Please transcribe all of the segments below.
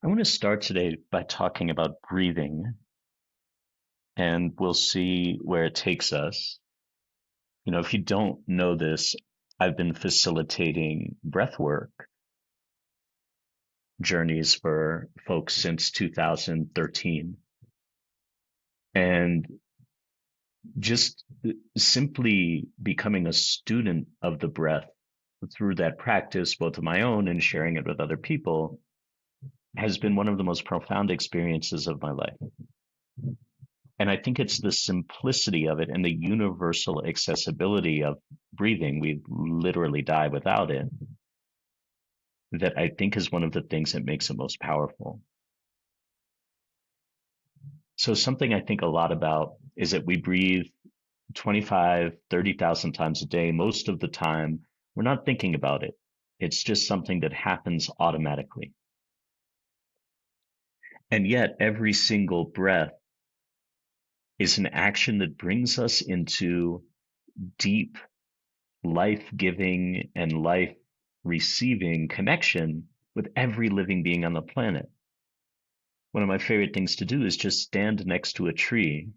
I want to start today by talking about breathing, and we'll see where it takes us. If you don't know this, I've been facilitating breathwork journeys for folks since 2013. And just simply becoming a student of the breath through that practice, both of my own and sharing it with other people, has been one of the most profound experiences of my life. And I think it's the simplicity of it and the universal accessibility of breathing. We literally die without it. That I think is one of the things that makes it most powerful. So something I think a lot about is that we breathe 25, 30,000 times a day. Most of the time, we're not thinking about it. It's just something that happens automatically. And yet every single breath is an action that brings us into deep life-giving and life-receiving connection with every living being on the planet. One of my favorite things to do is just stand next to a tree,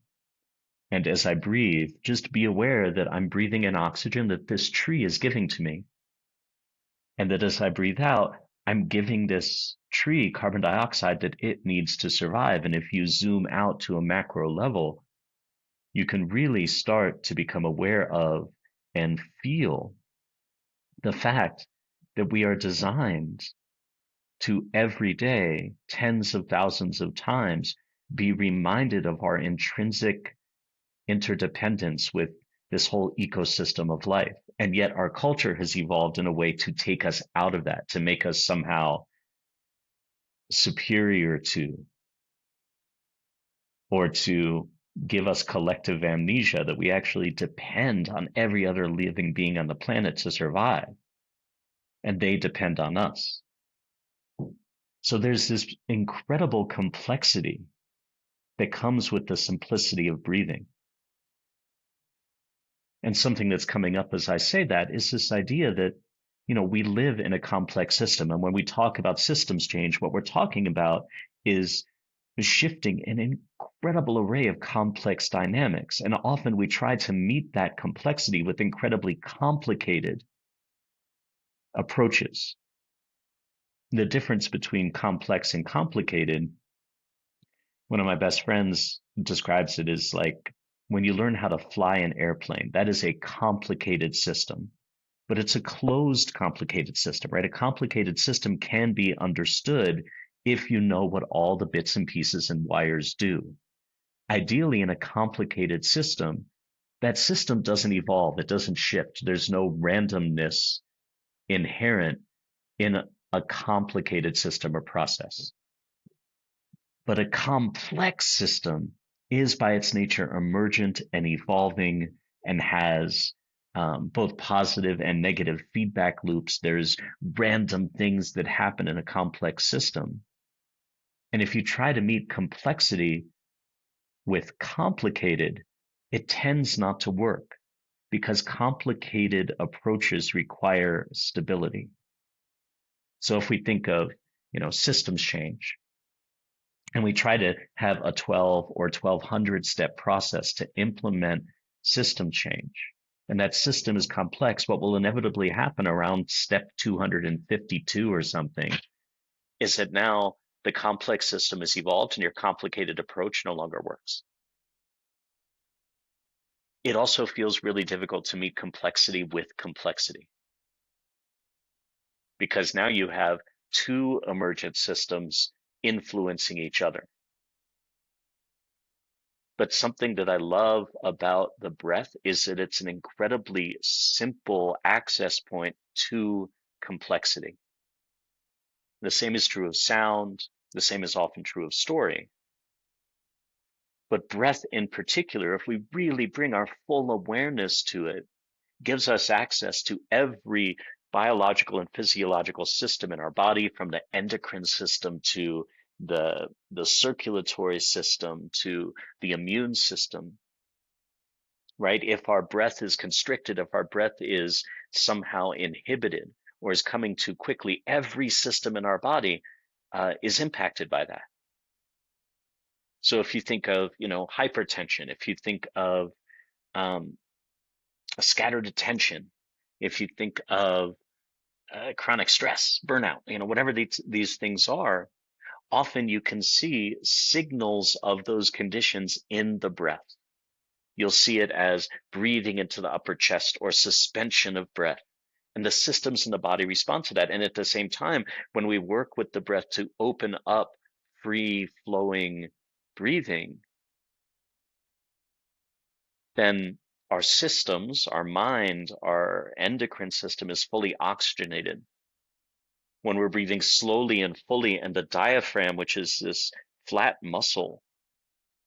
and as I breathe, just be aware that I'm breathing in oxygen that this tree is giving to me, and that as I breathe out, I'm giving this tree carbon dioxide that it needs to survive. And if you zoom out to a macro level, you can really start to become aware of and feel the fact that we are designed to every day, tens of thousands of times, be reminded of our intrinsic interdependence with this whole ecosystem of life. And yet our culture has evolved in a way to take us out of that, to make us somehow superior to, or to give us collective amnesia that we actually depend on every other living being on the planet to survive, and they depend on us. So there's this incredible complexity that comes with the simplicity of breathing. And something that's coming up as I say that is this idea that, we live in a complex system. And when we talk about systems change, what we're talking about is shifting an incredible array of complex dynamics. And often we try to meet that complexity with incredibly complicated approaches. The difference between complex and complicated, one of my best friends describes it as like when you learn how to fly an airplane, that is a complicated system, but it's a closed complicated system, right? A complicated system can be understood if you know what all the bits and pieces and wires do. Ideally, in a complicated system, that system doesn't evolve, it doesn't shift. There's no randomness inherent in a complicated system or process. But a complex system is by its nature emergent and evolving and has both positive and negative feedback loops. There's random things that happen in a complex system. And if you try to meet complexity with complicated, it tends not to work because complicated approaches require stability. So if we think of, systems change, and we try to have a 12 or 1200 step process to implement system change. And that system is complex. What will inevitably happen around step 252 or something is that now the complex system has evolved and your complicated approach no longer works. It also feels really difficult to meet complexity with complexity because now you have two emergent systems influencing each other. But something that I love about the breath is that it's an incredibly simple access point to complexity. The same is true of sound. The same is often true of story. But breath in particular, if we really bring our full awareness to it, gives us access to every biological and physiological system in our body, from the endocrine system to the circulatory system to the immune system, right? If our breath is constricted, if our breath is somehow inhibited or is coming too quickly, every system in our body is impacted by that. So if you think of, hypertension, if you think of um, a scattered attention, if you think of chronic stress, burnout, whatever these things are, often you can see signals of those conditions in the breath. You'll see it as breathing into the upper chest or suspension of breath. And the systems in the body respond to that. And at the same time, when we work with the breath to open up free flowing breathing, then our systems, our mind, our endocrine system is fully oxygenated. When we're breathing slowly and fully, and the diaphragm, which is this flat muscle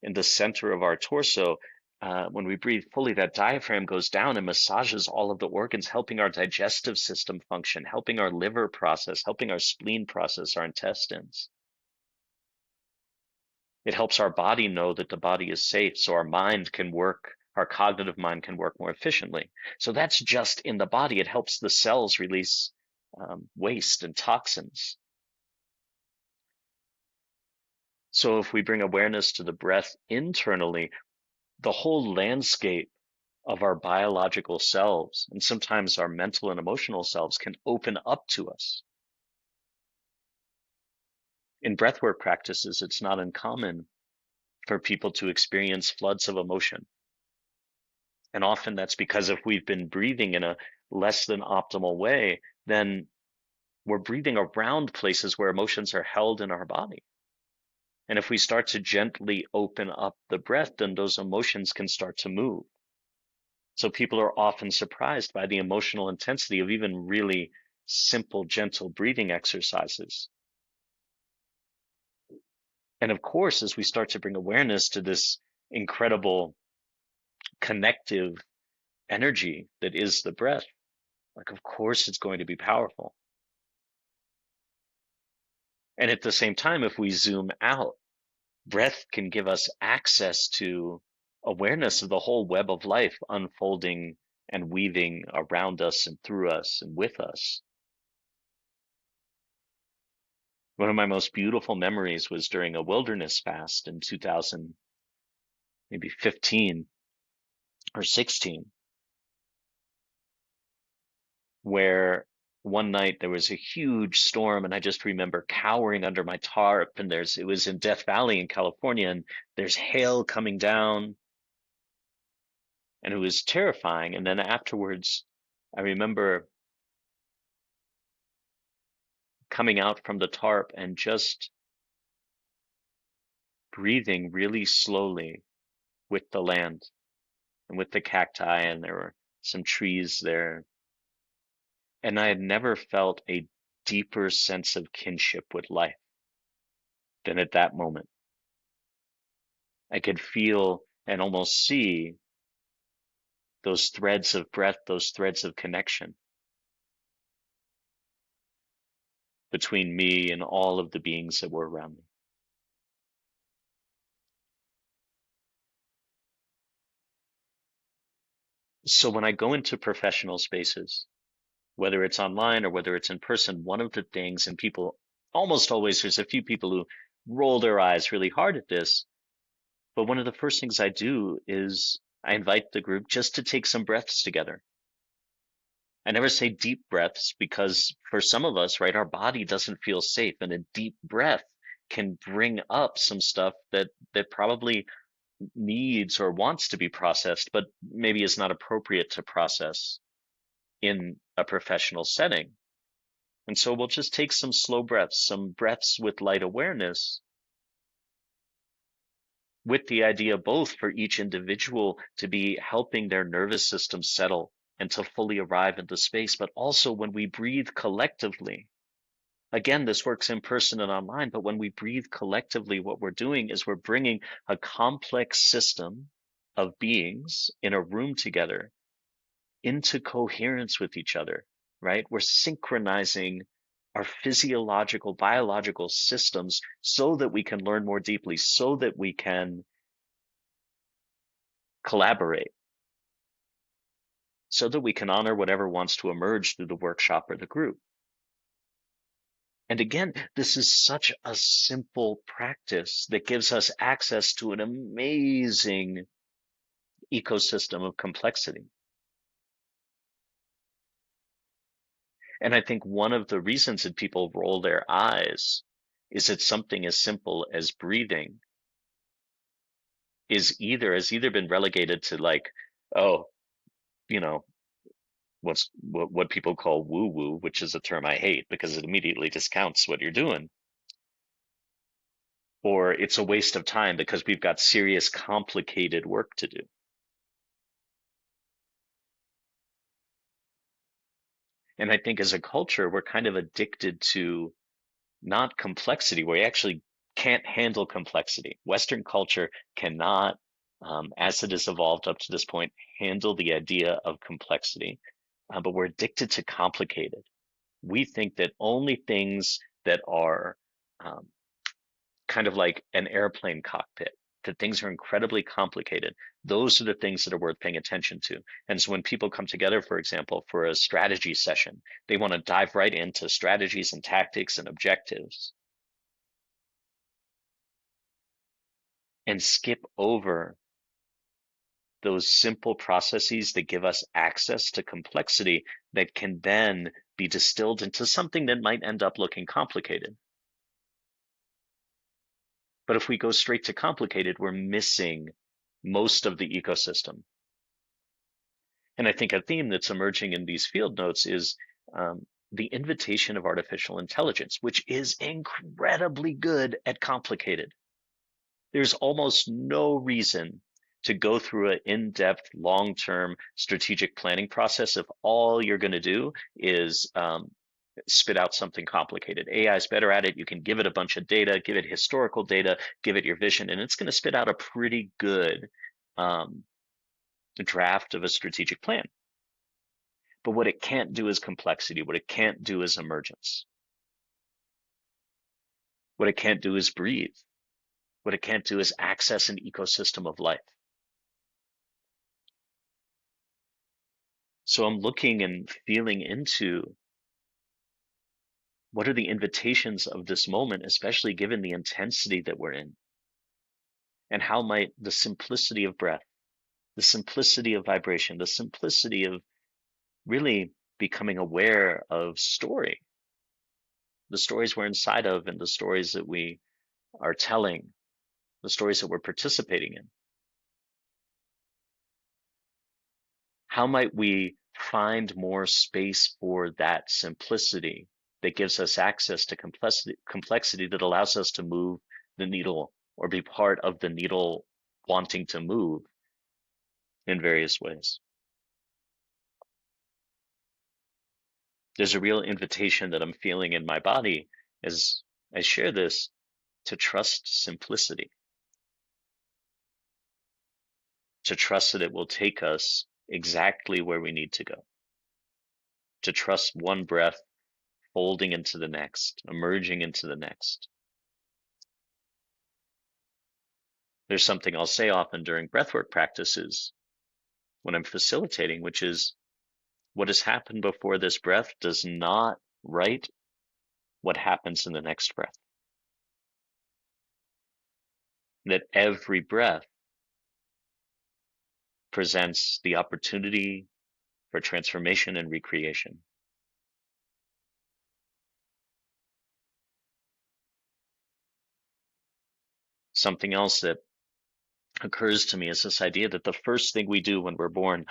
in the center of our torso, when we breathe fully, that diaphragm goes down and massages all of the organs, helping our digestive system function, helping our liver process, helping our spleen process our intestines. It helps our body know that the body is safe, so our mind can work, our cognitive mind can work more efficiently. So that's just in the body. It helps the cells release waste and toxins. So if we bring awareness to the breath internally, the whole landscape of our biological selves, and sometimes our mental and emotional selves, can open up to us. In breathwork practices, it's not uncommon for people to experience floods of emotion. And often that's because if we've been breathing in a less than optimal way, then we're breathing around places where emotions are held in our body. And if we start to gently open up the breath, then those emotions can start to move. So people are often surprised by the emotional intensity of even really simple, gentle breathing exercises. And of course, as we start to bring awareness to this incredible connective energy that is the breath, like, of course, it's going to be powerful. And at the same time, if we zoom out, breath can give us access to awareness of the whole web of life unfolding and weaving around us and through us and with us. One of my most beautiful memories was during a wilderness fast in 2000, maybe 15 or 16, where one night there was a huge storm, and I just remember cowering under my tarp, and it was in Death Valley in California, and there's hail coming down, and it was terrifying. And then afterwards, I remember coming out from the tarp and just breathing really slowly with the land and with the cacti, and there were some trees there. And I had never felt a deeper sense of kinship with life than at that moment. I could feel and almost see those threads of breath, those threads of connection between me and all of the beings that were around me. So when I go into professional spaces, whether it's online or whether it's in person, one of the things, and people almost always, there's a few people who roll their eyes really hard at this, but one of the first things I do is I invite the group just to take some breaths together. I never say deep breaths because for some of us, right, our body doesn't feel safe, and a deep breath can bring up some stuff that probably needs or wants to be processed, but maybe is not appropriate to process in a professional setting. And so we'll just take some slow breaths, some breaths with light awareness, with the idea both for each individual to be helping their nervous system settle and to fully arrive in the space, but also when we breathe collectively. Again, this works in person and online, but when we breathe collectively, what we're doing is we're bringing a complex system of beings in a room together into coherence with each other, right? We're synchronizing our physiological, biological systems so that we can learn more deeply, so that we can collaborate, so that we can honor whatever wants to emerge through the workshop or the group. And again, this is such a simple practice that gives us access to an amazing ecosystem of complexity. And I think one of the reasons that people roll their eyes is that something as simple as breathing has either been relegated to like, oh, you know, what people call woo woo, which is a term I hate because it immediately discounts what you're doing, or it's a waste of time because we've got serious, complicated work to do. And I think as a culture, we're kind of addicted to not complexity. We actually can't handle complexity. Western culture cannot, as it has evolved up to this point, handle the idea of complexity, but we're addicted to complicated. We think that only things that are um, kind of like an airplane cockpit, that things are incredibly complicated. Those are the things that are worth paying attention to. And so when people come together, for example, for a strategy session, they want to dive right into strategies and tactics and objectives and skip over those simple processes that give us access to complexity that can then be distilled into something that might end up looking complicated. But if we go straight to complicated, we're missing most of the ecosystem. And I think a theme that's emerging in these field notes is the invitation of artificial intelligence, which is incredibly good at complicated. There's almost no reason to go through an in-depth, long-term strategic planning process if all you're going to do is spit out something complicated. AI is better at it. You can give it a bunch of data, give it historical data, give it your vision, and it's going to spit out a pretty good um, draft of a strategic plan. But what it can't do is complexity. What it can't do is emergence. What it can't do is breathe. What it can't do is access an ecosystem of life. So I'm looking and feeling into what are the invitations of this moment, especially given the intensity that we're in, and how might the simplicity of breath, the simplicity of vibration, the simplicity of really becoming aware of story, the stories we're inside of, and the stories that we are telling, the stories that we're participating in. How might we find more space for that simplicity that gives us access to complexity that allows us to move the needle or be part of the needle wanting to move in various ways? There's a real invitation that I'm feeling in my body as I share this to trust simplicity, to trust that it will take us exactly where we need to go, to trust one breath folding into the next, emerging into the next. There's something I'll say often during breathwork practices when I'm facilitating, which is what has happened before this breath does not write what happens in the next breath. That every breath presents the opportunity for transformation and recreation. Something else that occurs to me is this idea that the first thing we do when we're born,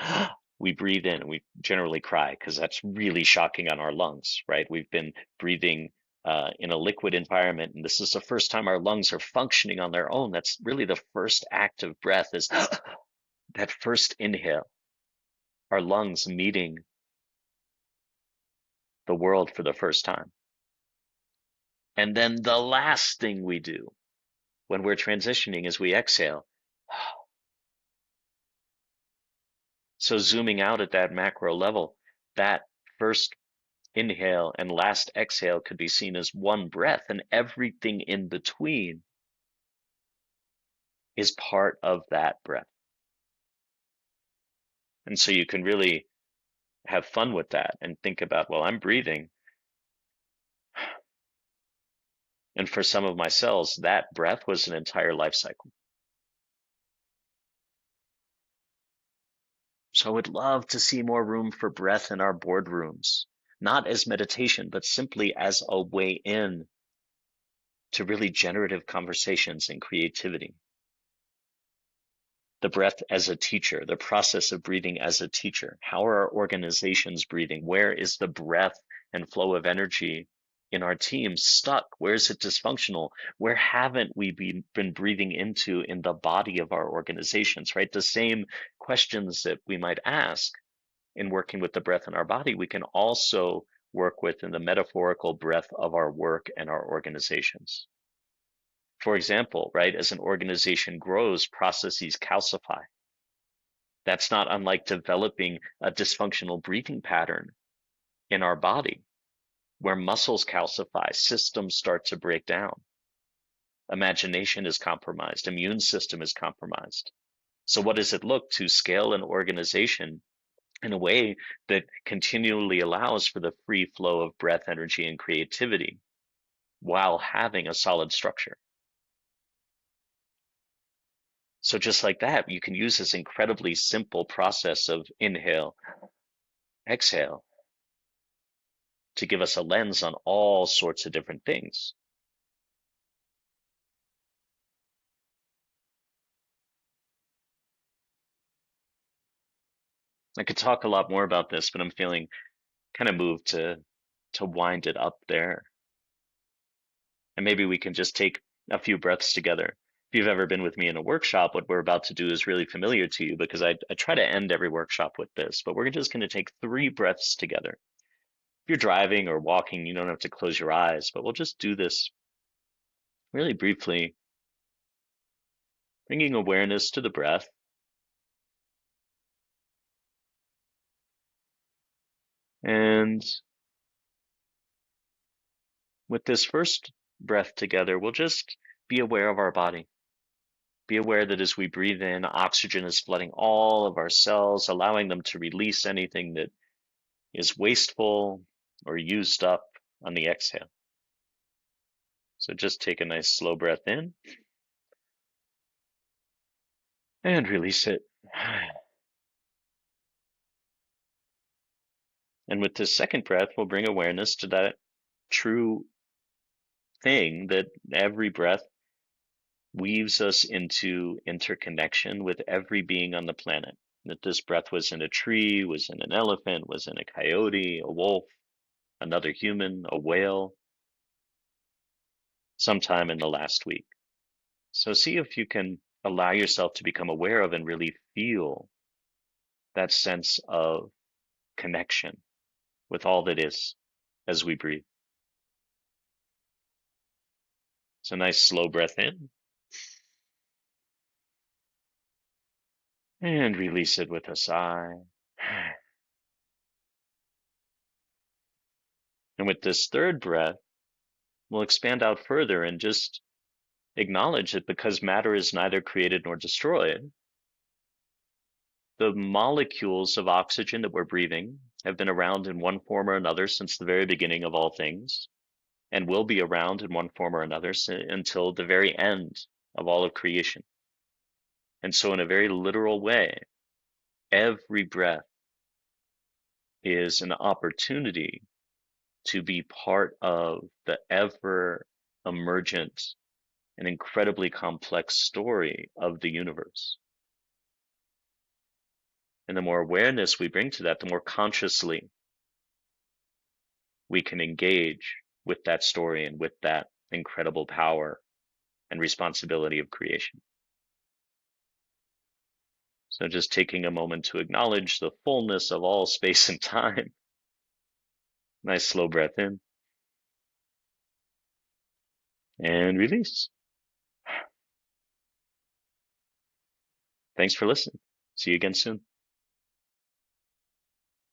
we breathe in and we generally cry because that's really shocking on our lungs, right? We've been breathing in a liquid environment, and this is the first time our lungs are functioning on their own. That's really the first act of breath is that first inhale, our lungs meeting the world for the first time. And then the last thing we do when we're transitioning is we exhale. So zooming out at that macro level, that first inhale and last exhale could be seen as one breath, and everything in between is part of that breath. And so you can really have fun with that and think about, well, I'm breathing. And for some of my cells, that breath was an entire life cycle. So I would love to see more room for breath in our boardrooms, not as meditation, but simply as a way in to really generative conversations and creativity. The breath as a teacher, the process of breathing as a teacher. How are our organizations breathing? Where is the breath and flow of energy in our teams stuck? Where is it dysfunctional? Where haven't we been breathing into in the body of our organizations, right? The same questions that we might ask in working with the breath in our body, we can also work with in the metaphorical breath of our work and our organizations. For example, right, as an organization grows, processes calcify. That's not unlike developing a dysfunctional breathing pattern in our body, where muscles calcify, systems start to break down, imagination is compromised, immune system is compromised. So what does it look to scale an organization in a way that continually allows for the free flow of breath, energy, and creativity while having a solid structure? So just like that, you can use this incredibly simple process of inhale, exhale to give us a lens on all sorts of different things. I could talk a lot more about this, but I'm feeling kind of moved to wind it up there. And maybe we can just take a few breaths together. If you've ever been with me in a workshop, what we're about to do is really familiar to you because I try to end every workshop with this, but we're just going to take 3 breaths together. If you're driving or walking, you don't have to close your eyes, but we'll just do this really briefly, bringing awareness to the breath. And with this first breath together, we'll just be aware of our body. Be aware that as we breathe in, oxygen is flooding all of our cells, allowing them to release anything that is wasteful or used up on the exhale. So just take a nice slow breath in and release it. And with this second breath, we'll bring awareness to that true thing that every breath weaves us into interconnection with every being on the planet. That this breath was in a tree, was in an elephant, was in a coyote, a wolf, another human, a whale, sometime in the last week. So see if you can allow yourself to become aware of and really feel that sense of connection with all that is as we breathe. So nice slow breath in and release it with a sigh. And with this third breath, we'll expand out further and just acknowledge that because matter is neither created nor destroyed, the molecules of oxygen that we're breathing have been around in one form or another since the very beginning of all things, and will be around in one form or another until the very end of all of creation. And so in a very literal way, every breath is an opportunity to be part of the ever emergent and incredibly complex story of the universe. And the more awareness we bring to that, the more consciously we can engage with that story and with that incredible power and responsibility of creation. So just taking a moment to acknowledge the fullness of all space and time. Nice slow breath in and release. Thanks for listening. See you again soon.